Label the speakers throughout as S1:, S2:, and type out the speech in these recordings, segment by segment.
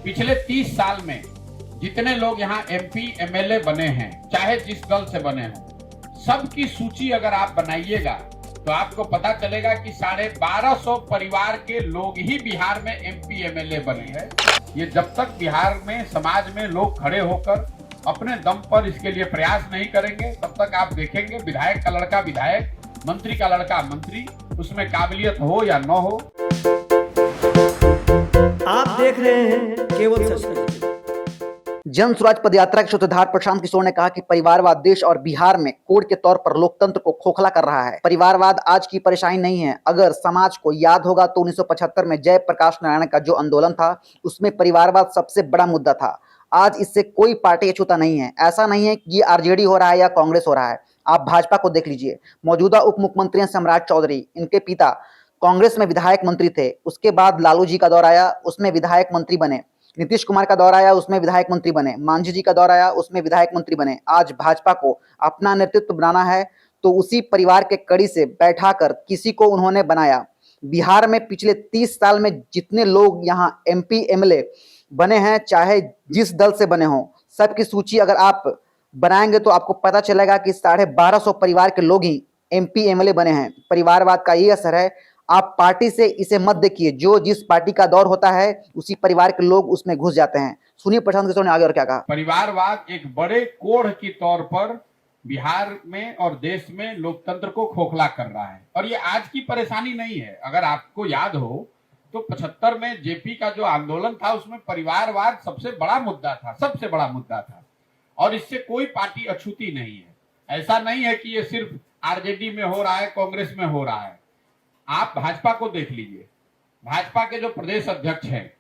S1: पिछले 30 साल में जितने लोग यहाँ एमपी एमएलए बने हैं, चाहे जिस दल से बने हों, सबकी सूची अगर आप बनाइएगा तो आपको पता चलेगा कि 1250 परिवार के लोग ही बिहार में एमपी एमएलए बने हैं। ये जब तक बिहार में समाज में लोग खड़े होकर अपने दम पर इसके लिए प्रयास नहीं करेंगे, तब तक आप देखेंगे विधायक का लड़का विधायक, मंत्री का लड़का मंत्री, उसमें काबिलियत हो या न हो।
S2: आप देख रहे हैं केवल सच।
S3: जन स्वराज पदयात्रा के सूत्रधार प्रशांत किशोर ने कहा कि परिवारवाद देश और बिहार में कोड के तौर पर लोकतंत्र को खोखला कर रहा है। परिवारवाद आज की परेशानी नहीं है। अगर समाज को याद होगा तो 1975 में जयप्रकाश नारायण का जो आंदोलन था, उसमें परिवारवाद सबसे बड़ा मुद्दा था। आज इससे कोई पार्टी अछूता नहीं है। ऐसा नहीं है कि ये आरजेडी हो रहा है या कांग्रेस हो रहा है। आप भाजपा को देख लीजिए। मौजूदा उप मुख्यमंत्री सम्राट चौधरी, इनके पिता कांग्रेस में विधायक मंत्री थे। उसके बाद लालू जी का दौर आया, उसमें विधायक मंत्री बने। नीतीश कुमार का दौर आया, उसमें विधायक मंत्री बने। मांझी जी का दौर आया, उसमें विधायक मंत्री बने। आज भाजपा को अपना नेतृत्व बनाना है तो उसी परिवार के कड़ी से बैठाकर किसी को उन्होंने बनाया। बिहार में पिछले 30 साल में जितने लोग यहाँ एमपी एमएलए बने हैं, चाहे जिस दल से बने हों, सबकी सूची अगर आप बनाएंगे तो आपको पता चलेगा कि 1250 परिवार के लोग ही एमपी एमएलए बने हैं। परिवारवाद का ये असर है। आप पार्टी से इसे मत देखिए। जो जिस पार्टी का दौर होता है, उसी परिवार के लोग उसमें घुस जाते हैं। सुनिए प्रशांत किशोर ने आगे और क्या कहा।
S1: परिवारवाद एक बड़े कोढ़ के तौर पर बिहार में और देश में लोकतंत्र को खोखला कर रहा है, और ये आज की परेशानी नहीं है। अगर आपको याद हो तो 75 में जेपी का जो आंदोलन था, उसमें परिवारवाद सबसे बड़ा मुद्दा था, सबसे बड़ा मुद्दा था, और इससे कोई पार्टी अछूती नहीं है। ऐसा नहीं है कि ये सिर्फ आरजेडी में हो रहा है, कांग्रेस में हो रहा है। आप भाजपा को देख लीजिए। भाजपा के जो प्रदेश अध्यक्ष हैं,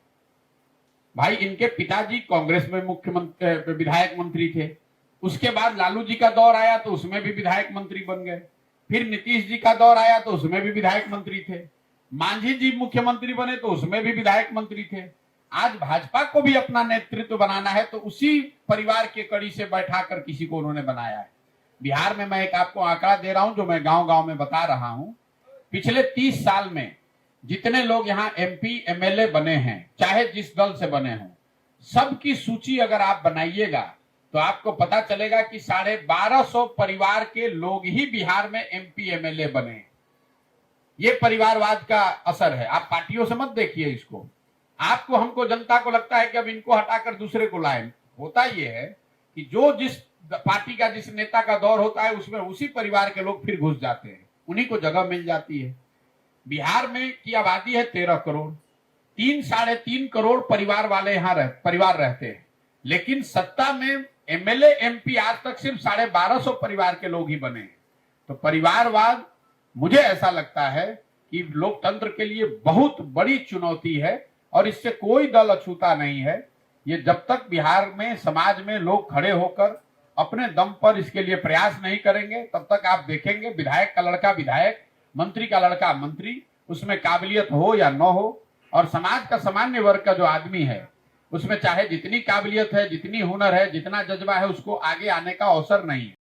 S1: भाई इनके पिताजी कांग्रेस में मुख्यमंत्री विधायक मंत्री थे। उसके बाद लालू जी का दौर आया तो उसमें भी विधायक मंत्री बन गए। फिर नीतीश जी का दौर आया तो उसमें भी विधायक मंत्री थे। मांझी जी मुख्यमंत्री बने तो उसमें भी विधायक मंत्री थे। आज भाजपा को भी अपना नेतृत्व बनाना है तो उसी परिवार के कड़ी से बैठाकर किसी को उन्होंने बनाया है। बिहार में मैं एक आपको आंकड़ा दे रहा हूं जो मैं गांव गांव में बता रहा हूं। पिछले 30 साल में जितने लोग यहाँ एमपी एमएलए बने हैं, चाहे जिस दल से बने हों, सबकी सूची अगर आप बनाइएगा तो आपको पता चलेगा कि 1250 परिवार के लोग ही बिहार में एमपी एमएलए बने हैं। ये परिवारवाद का असर है। आप पार्टियों से मत देखिए इसको। आपको हमको जनता को लगता है कि अब इनको हटाकर दूसरे को लाएं। होता यह है कि जो जिस पार्टी का जिस नेता का दौर होता है, उसमें उसी परिवार के लोग फिर घुस जाते हैं, उन्हीं को जगह मिल जाती है। बिहार में की आबादी है 13 करोड़। 3-3.5 करोड़ परिवार वाले यहाँ परिवार रहते हैं, लेकिन सत्ता में एमएलए एमपी आज तक सिर्फ 1250 परिवार के लोग ही बने हैं। तो परिवारवाद मुझे ऐसा लगता है कि लोकतंत्र के लिए बहुत बड़ी चुनौती है, और इससे कोई दल अछूता नहीं है। ये जब तक बिहार में समाज में लोग खड़े होकर अपने दम पर इसके लिए प्रयास नहीं करेंगे, तब तक आप देखेंगे विधायक का लड़का विधायक, मंत्री का लड़का मंत्री, उसमें काबिलियत हो या न हो, और समाज का सामान्य वर्ग का जो आदमी है, उसमें चाहे जितनी काबिलियत है, जितनी हुनर है, जितना जज्बा है, उसको आगे आने का अवसर नहीं है।